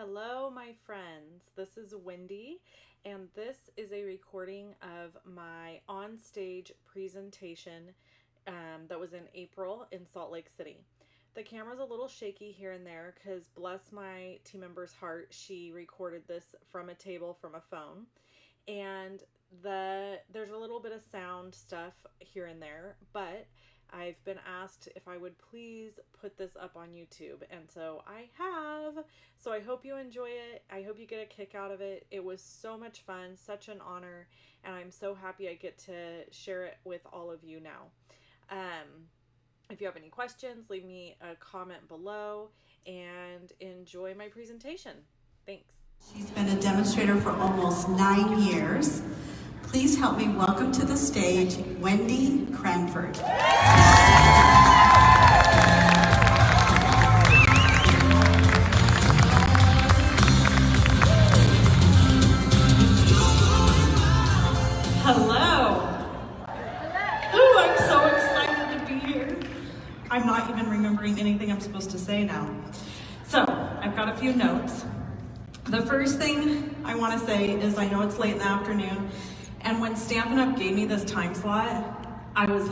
Hello, my friends. This is Wendy, and this is a recording of my OnStage presentation that was in April in Salt Lake City. The camera's a little shaky here and there because, bless my team member's heart, she recorded this from a table from a phone, and there's a little bit of sound stuff here and there, but I've been asked if I would please put this up on YouTube, and so I have. So I hope you enjoy it. I hope you get a kick out of it. It was so much fun, such an honor, and I'm so happy I get to share it with all of you now. If you have any questions, leave me a comment below and enjoy my presentation. Thanks. She's been a demonstrator for almost 9 years. Please help me welcome to the stage Wendy Cranford. Hello. Ooh, I'm so excited to be here. I'm not even remembering anything I'm supposed to say now. So, I've got a few notes. The first thing I want to say is I know it's late in the afternoon, and when Stampin' Up! Gave me this time slot, I was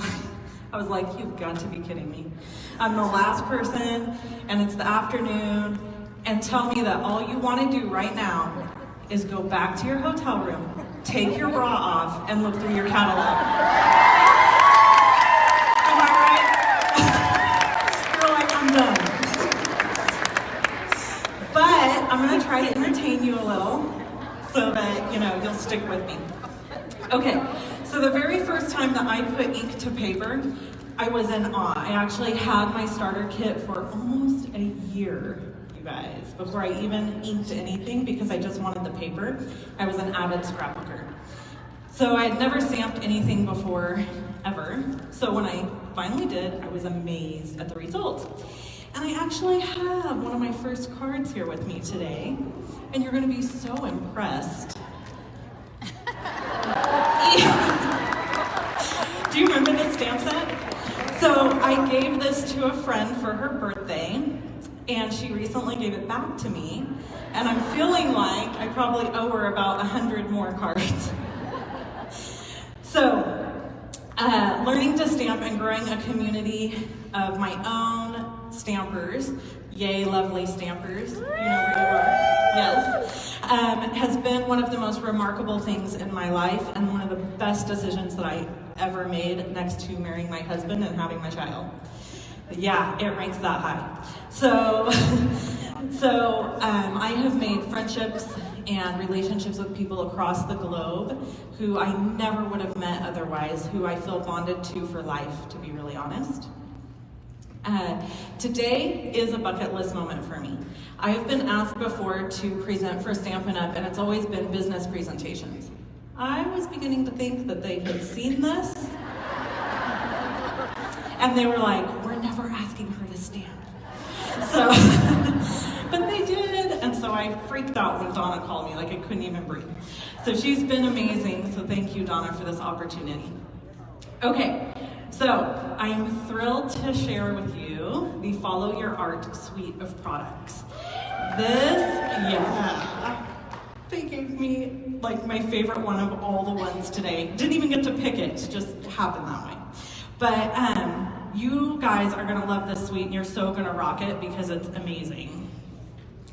like, you've got to be kidding me. I'm the last person, and it's the afternoon, and tell me that all you want to do right now is go back to your hotel room, take your bra off, and look through your catalog. Am I right? You're like, I'm done. But I'm going to try to entertain you a little so that, you'll stick with me. Okay, so the very first time that I put ink to paper, I was in awe. I actually had my starter kit for almost a year, you guys, before I even inked anything because I just wanted the paper. I was an avid scrapbooker. So I had never stamped anything before, ever. So when I finally did, I was amazed at the results. And I actually have one of my first cards here with me today, and you're gonna be so impressed. Do you remember the stamp set? So I gave this to a friend for her birthday, and she recently gave it back to me, and I'm feeling like I probably owe her about 100 more cards. So, learning to stamp and growing a community of my own stampers, yay lovely stampers, you know where you are, yes, has been one of the most remarkable things in my life and one of the best decisions that I ever made next to marrying my husband and having my child. But yeah, it ranks that high. So I have made friendships and relationships with people across the globe who I never would have met otherwise, who I feel bonded to for life, to be really honest. Today is a bucket list moment for me. I have been asked before to present for Stampin' Up! And it's always been business presentations. I was beginning to think that they had seen this, and they were like, we're never asking her to stamp. So, but they did, and so I freaked out when Donna called me, like I couldn't even breathe. So she's been amazing, so thank you, Donna, for this opportunity. Okay. So, I'm thrilled to share with you the Follow Your Art suite of products. They gave me like my favorite one of all the ones today. Didn't even get to pick it, it just happened that way. But you guys are gonna love this suite and you're so gonna rock it because it's amazing.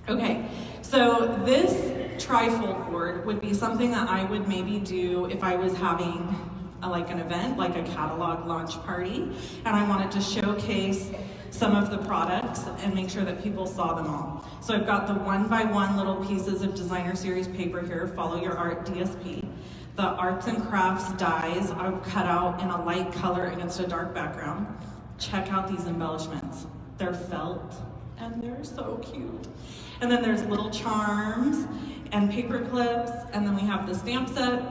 Okay, so this trifold board would be something that I would maybe do if I was having an event, like a catalog launch party, and I wanted to showcase some of the products and make sure that people saw them all. So I've got the 1x1 little pieces of designer series paper here, Follow Your Art DSP. The arts and crafts dies I've cut out in a light color against a dark background. Check out these embellishments. They're felt and they're so cute. And then there's little charms and paper clips, and then we have the stamp set,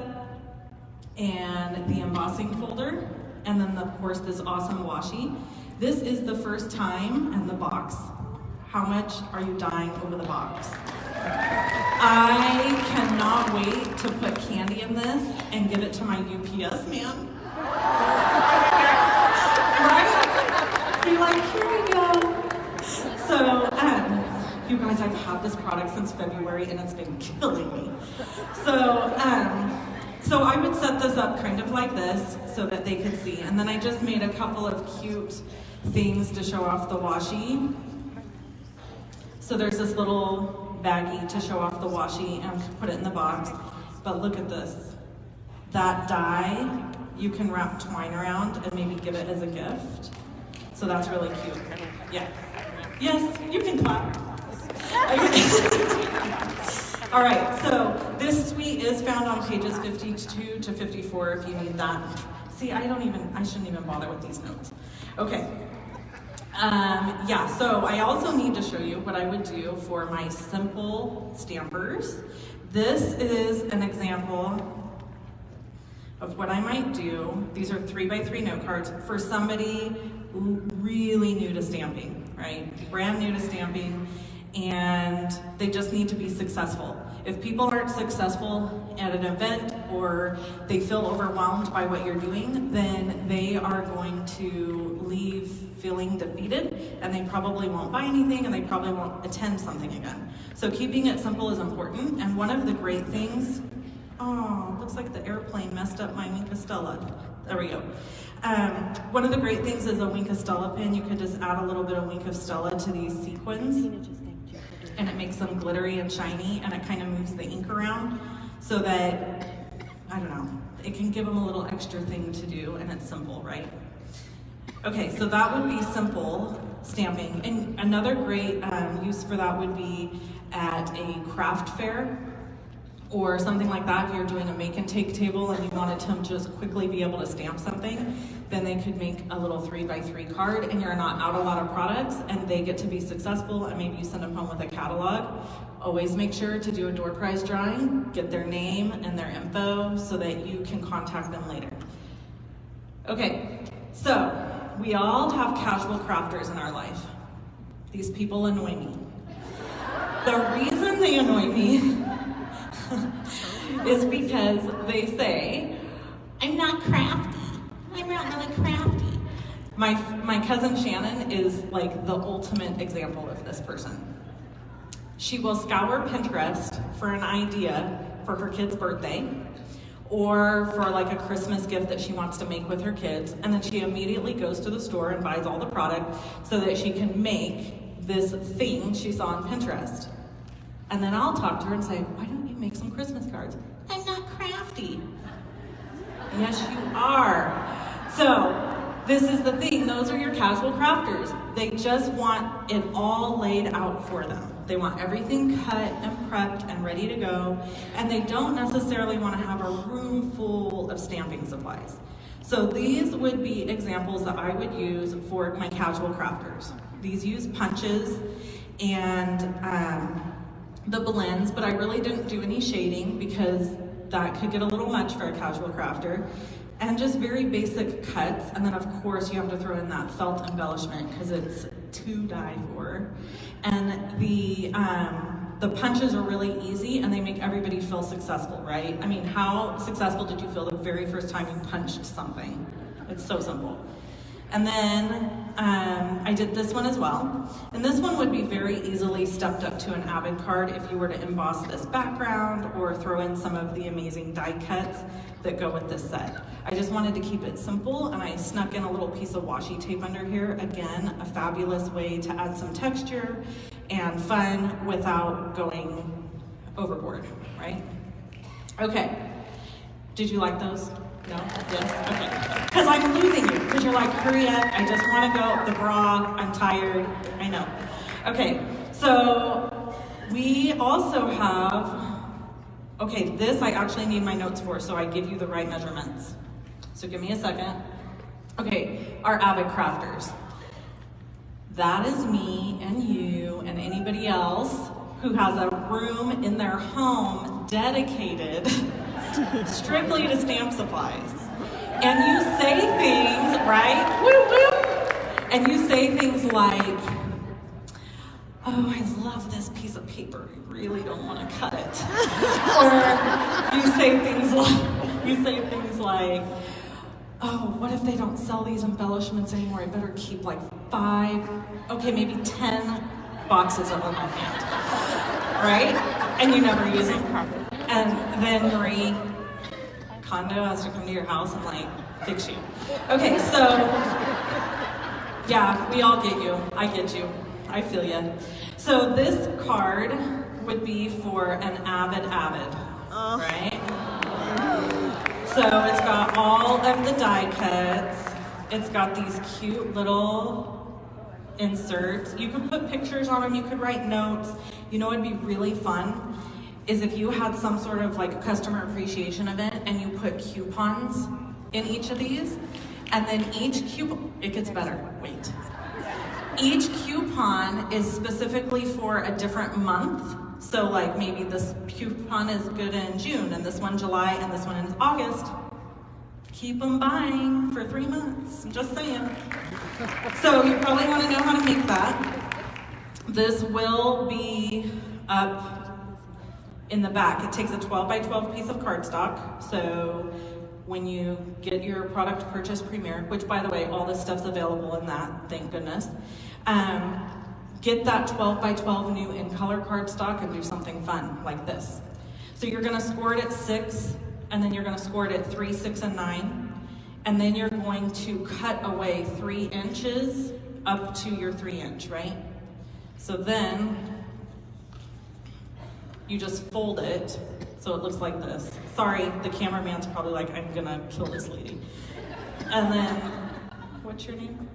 and the embossing folder, and then of course this awesome washi. This is the first time, and the box. How much are you dying over the box? I cannot wait to put candy in this and give it to my UPS man. Right? Be like, here you go. So You guys, I've had this product since February and it's been killing me. So I would set this up kind of like this so that they could see. And then I just made a couple of cute things to show off the washi. So there's this little baggie to show off the washi and put it in the box. But look at this. That die, you can wrap twine around and maybe give it as a gift. So that's really cute. Yeah. Yes, you can clap. All right, so this suite is found on pages 52 to 54 if you need that. See, I shouldn't even bother with these notes. Okay. Yeah, so I also need to show you what I would do for my simple stampers. This is an example of what I might do. These are 3x3 note cards for somebody really new to stamping, right? Brand new to stamping, and they just need to be successful. If people aren't successful at an event or they feel overwhelmed by what you're doing, then they are going to leave feeling defeated, and they probably won't buy anything, and they probably won't attend something again. So keeping it simple is important, and one of the great things, oh, looks like the airplane messed up my Wink Stella. There we go. One of the great things is a Wink Stella pin. You could just add a little bit of Wink Stella to these sequins, and it makes them glittery and shiny, and it kind of moves the ink around so that, I don't know, it can give them a little extra thing to do, and it's simple, right? Okay, so that would be simple stamping. And another great use for that would be at a craft fair or something like that. If you're doing a make and take table and you wanted to just quickly be able to stamp something, then they could make a little 3x3 card, and you're not out a lot of products, and they get to be successful, and maybe you send them home with a catalog. Always make sure to do a door prize drawing, get their name and their info so that you can contact them later. Okay, so we all have casual crafters in our life. These people annoy me. The reason they annoy me is because they say, I'm not crafty. I'm not really crafty. My cousin Shannon is like the ultimate example of this person. She will scour Pinterest for an idea for her kid's birthday or for like a Christmas gift that she wants to make with her kids, and then she immediately goes to the store and buys all the product so that she can make this thing she saw on Pinterest. And then I'll talk to her and say, why don't you make some Christmas cards? I'm not crafty. Yes, you are. So this is the thing, those are your casual crafters. They just want it all laid out for them. They want everything cut and prepped and ready to go, and they don't necessarily want to have a room full of stamping supplies. So these would be examples that I would use for my casual crafters. These use punches and the blends, but I really didn't do any shading because that could get a little much for a casual crafter. And just very basic cuts, and then of course you have to throw in that felt embellishment because it's to die for. And the punches are really easy and they make everybody feel successful, right? I mean, how successful did you feel the very first time you punched something? It's so simple. And then I did this one as well. And this one would be very easily stepped up to an Avid card if you were to emboss this background or throw in some of the amazing die cuts that go with this set. I just wanted to keep it simple, and I snuck in a little piece of washi tape under here. Again, a fabulous way to add some texture and fun without going overboard, right? Okay, did you like those? No? Yes? Okay. Because I'm losing you, because you're like, hurry up, I just want to go, the bra, I'm tired, I know. Okay, so we also have, okay, this I actually need my notes for, so I give you the right measurements. So give me a second. Okay, our Avid crafters. That is me and you and anybody else who has a room in their home dedicated strictly to stamp supplies. And you say things, right? Woo woo! And you say things like, oh, I love this piece of paper. I really don't want to cut it. Or you say things like, oh, what if they don't sell these embellishments anymore? I better keep like 5, okay, maybe 10 boxes of them on hand, right? And you never use them. And then Marie Kondo has to come to your house and like fix you. Okay, so yeah, we all get you. I get you. I feel you. So this card would be for an avid, right? So it's got all of the die cuts. It's got these cute little inserts. You could put pictures on them, you could write notes. You know, it'd be really fun is if you had some sort of like customer appreciation event and you put coupons in each of these, and then each coupon, it gets better, wait. Each coupon is specifically for a different month. So like maybe this coupon is good in June, and this one July, and this one in August. Keep them buying for 3 months, I'm just saying. So you probably want to know how to make that. This will be up in the back. It takes a 12 by 12 piece of cardstock. So when you get your product purchase premiere, which by the way, all this stuff's available in that, thank goodness. Get that 12 by 12 new in color cardstock and do something fun like this. So you're gonna score it at 6, and then you're gonna score it at 3, 6, and 9. And then you're going to cut away 3 inches up to your 3-inch, right? So then you just fold it so it looks like this. Sorry, the cameraman's probably like, I'm gonna kill this lady. And then, what's your name?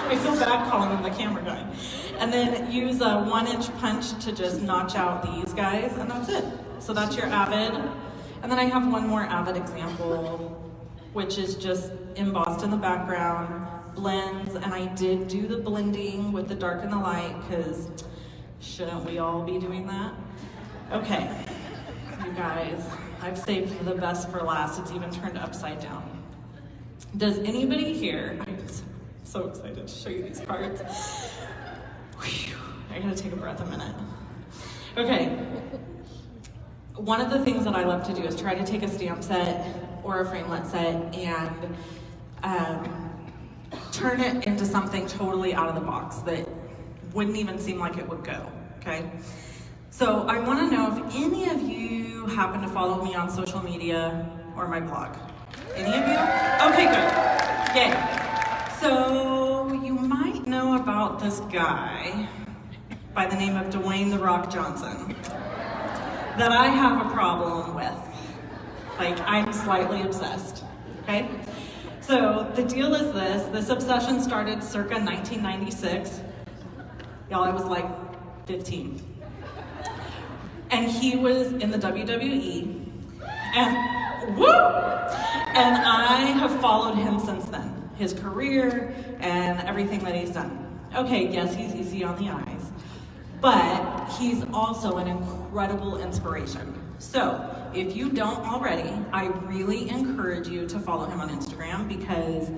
I feel bad calling him the camera guy. And then use a 1-inch punch to just notch out these guys, and that's it. So that's your Avid. And then I have one more Avid example, which is just embossed in the background, blends, and I did do the blending with the dark and the light, because shouldn't we all be doing that? Okay, you guys, I've saved the best for last. It's even turned upside down. Does anybody here, I'm so excited to show you these cards. Whew, I gotta take a breath a minute. Okay, one of the things that I love to do is try to take a stamp set or a framelit set and turn it into something totally out of the box that wouldn't even seem like it would go, okay? So I wanna know if any of you happen to follow me on social media or my blog. Any of you? Okay, good. Yay. So you might know about this guy by the name of Dwayne "The Rock" Johnson that I have a problem with. Like, I'm slightly obsessed, okay? So the deal is this obsession started circa 1996. Y'all, I was like 15. And he was in the WWE, and woo! And I have followed him since then, his career and everything that he's done. Okay, yes, he's easy on the eyes, but he's also an incredible inspiration. So if you don't already, I really encourage you to follow him on Instagram, because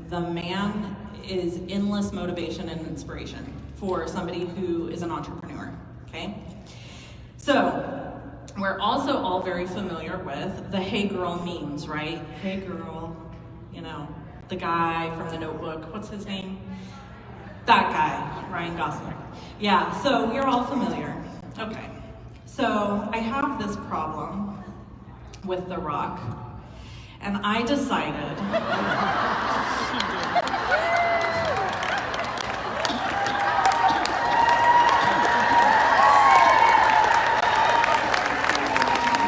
the man is endless motivation and inspiration for somebody who is an entrepreneur, okay? So we're also all very familiar with the "Hey Girl" memes, right? Hey girl, you know, the guy from The Notebook, what's his name? That guy, Ryan Gosling. Yeah, so you're all familiar. Okay, so I have this problem with The Rock, and I decided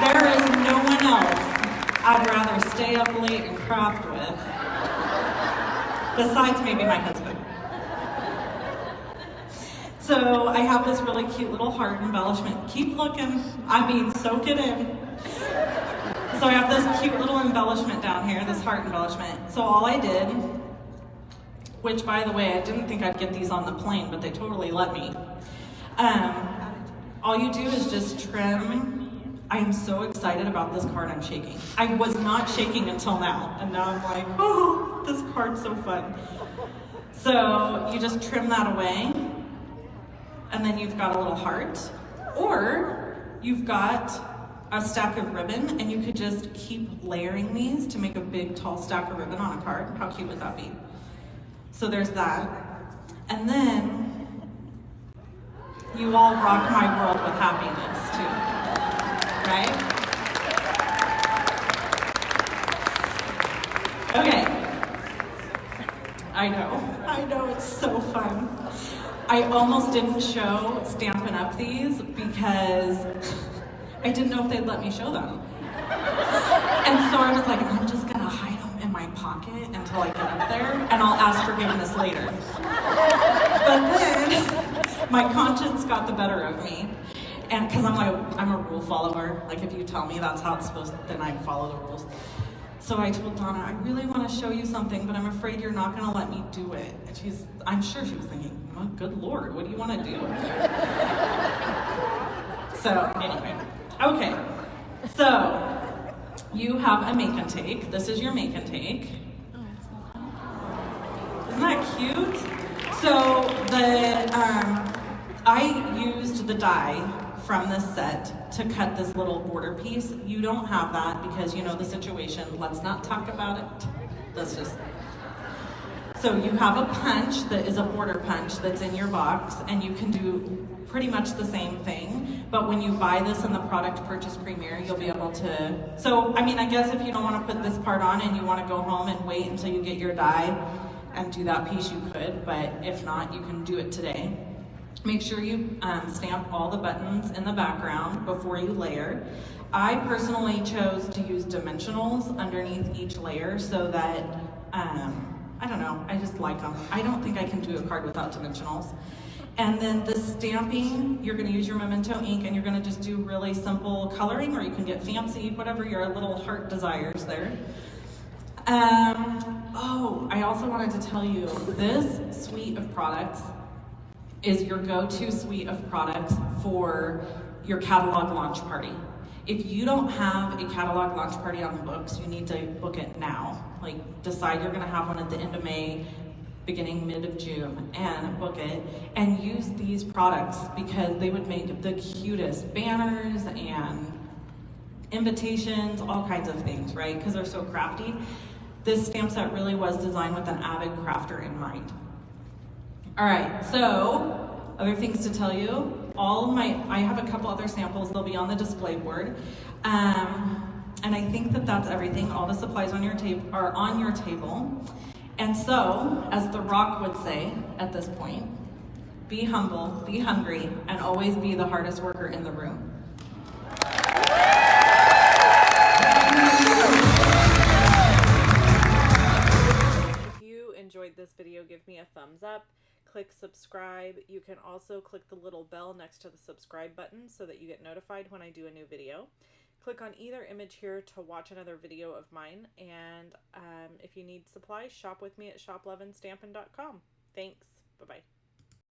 there is no one else I'd rather stay up late and craft with, besides maybe my husband. So I have this really cute little heart embellishment. Keep looking, I mean, soak it in. So I have this cute little embellishment down here, this heart embellishment. So all I did, which by the way, I didn't think I'd get these on the plane, but they totally let me. All you do is just trim. I am so excited about this card, I'm shaking. I was not shaking until now, and now I'm like, oh, this card's so fun. So you just trim that away, and then you've got a little heart, or you've got a stack of ribbon, and you could just keep layering these to make a big, tall stack of ribbon on a card. How cute would that be? So there's that. And then you all rock my world with happiness too, right? Okay. I know, it's so fun. I almost didn't show Stampin' Up! These because I didn't know if they'd let me show them. And so I was like, I'm just gonna hide them in my pocket until I get up there, and I'll ask forgiveness later. But then my conscience got the better of me, and because I'm a rule follower. Like if you tell me that's how it's supposed, then I follow the rules. So I told Donna, I really want to show you something, but I'm afraid you're not going to let me do it. And I'm sure she was thinking, oh, good Lord, what do you want to do? So anyway, okay. So you have a make and take. This is your make and take. Isn't that cute? So I used the die from this set to cut this little border piece. You don't have that because you know the situation. Let's not talk about it. Let's just. So you have a punch that is a border punch that's in your box, and you can do pretty much the same thing. But when you buy this in the product purchase premiere, you'll be able to. So I mean, I guess if you don't want to put this part on and you want to go home and wait until you get your die and do that piece, you could. But if not, you can do it today. Make sure you stamp all the buttons in the background before you layer. I personally chose to use dimensionals underneath each layer so that, I don't know, I just like them. I don't think I can do a card without dimensionals. And then the stamping, you're gonna use your Memento ink and you're gonna just do really simple coloring, or you can get fancy, whatever your little heart desires there. Oh, I also wanted to tell you, this suite of products is your go-to suite of products for your catalog launch party. If you don't have a catalog launch party on the books, you need to book it now. Like decide you're gonna have one at the end of May, beginning mid of June, and book it and use these products because they would make the cutest banners and invitations, all kinds of things, right? Because they're so crafty. This stamp set really was designed with an avid crafter in mind. All right, so other things to tell you. I have a couple other samples. They'll be on the display board. And I think that's everything. All the supplies on your are on your table. And so, as The Rock would say at this point, be humble, be hungry, and always be the hardest worker in the room. If you enjoyed this video, give me a thumbs up. Click subscribe. You can also click the little bell next to the subscribe button so that you get notified when I do a new video. Click on either image here to watch another video of mine. And if you need supplies, shop with me at shoploveandstampin.com. Thanks. Bye-bye.